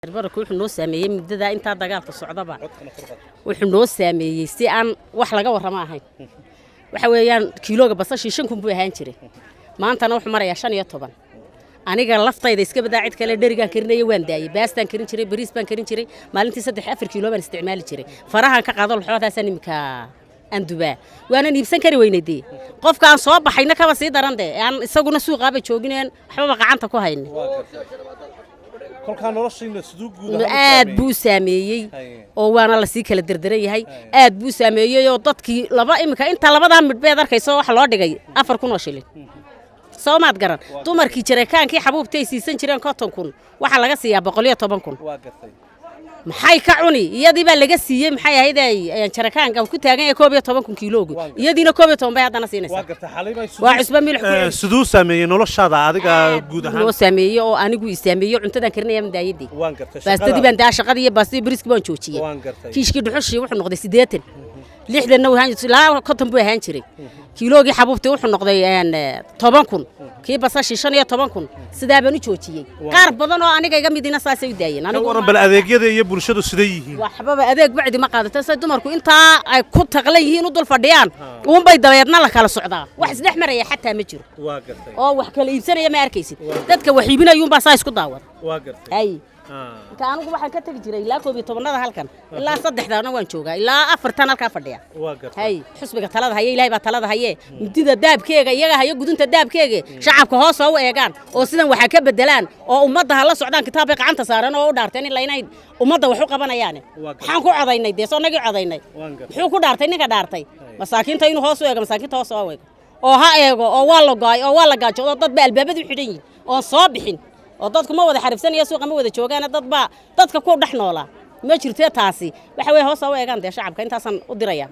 barku wuxuu noo saameeyay muddada inta dagaalka socdaba wuxuu noo saameeyay si aan wax laga warrama ahayn waxa weeyaan kiilooga basasha 5 kun buu ahaan jiray maantana wuxuu marayaa 15 aniga laftayda iska badaa cid kale dherigan karinay waan daayay baastan karin jiray bariis baan karin jiray maalintii 3-4 kiilo baan isticmaali jiray farahan ka qaado xoolahaas nimka anduba waana iibsan kari weynaydii qofka aan soo baxayna kaba sii darande aan isaguna suuqaaba joogineen waxba gacanta ku haynin kolkaan noloshayna sidoo guud aad buu saameeyay oo waana la sii kala dardaran yahay aad buu saameeyay oo dadkii laba imika inta labada midbeed arkayso wax loo dhigay 4,000 shilin Soomaad garan dumarkii jireekaankii xabuubtay siisan jireen 50,000 waxa laga siiyaa 110,000 waa gartay maxay ka cuni iyadii baa laga siiyay maxay ahayd ay jireekaanka ku taagan yahay 12 kiiloogu iyadiina 12 bay hadana siinaysaa waa gartay xalay waa cusba milix sidoo saameeyay noloshaada adiga guud ahaan loo saameeyay oo anigu isaameeyay cuntadan karinaya madaayadii waan gartay baastadii baan daa shaqadii iyo baastadii bariiski baan joojiyay waan gartay kiishkii dhuxushii wuxuu noqday 80 lixdan waxaan ilaa 50 buu ahaan jiray kiiloogii xabuubtii wuxuu noqday 10,000 kii basashi 15,000 sidaa baan u joojiyay qaar badan oo aniga iga midina saasay u daayeen anigu waran bal adeegyada iyo bulshadu sidee yihiin waxba adeeg bacdi ma qaadato say dumarku inta ay ku taqlan yihiin u dul fadhiyaan uun bay dabeedna la kala socdaa wax isdhex maraya xataa ma jiro waa gartay oo wax kala iibsanaya ma arkaysid dadka wax iibinayuun baa saa isku daawada waa gartay ay anigu waxaan ka tagi jiray ilaa 12 halkan ilaa 3 waan joogaa ilaa 4 halka fadhiya waa gartay hay xusbiga talada haye ilaahay baa talada haye midida daabkeega iyaga hayo gudunta daabkeega shacabka hoos oo eegaan oo sidan waxa ka bedelaan oo ummadda la socdaan kitaabka gacanta saaran oo u dhaarteen in laynay ummadda wax u qabanayaan waxaan ku codaynay deesonagi codaynay wuxuu ku dhaartay ninka dhaartay masaakiinta inuu hoos u eego masaakiinta hoos oo eego oo ha eego oo waa la go'ay oo waa la gaajo oo dad ba albaabadu xidhan yihiin oo soo bixin oo dadku ma wada xarifsanaya suuqa ma wada joogaan dadka ku dhax noolaa ma jirtee taasi waxa way hoos oo eegaan shacabka intaasan u diraya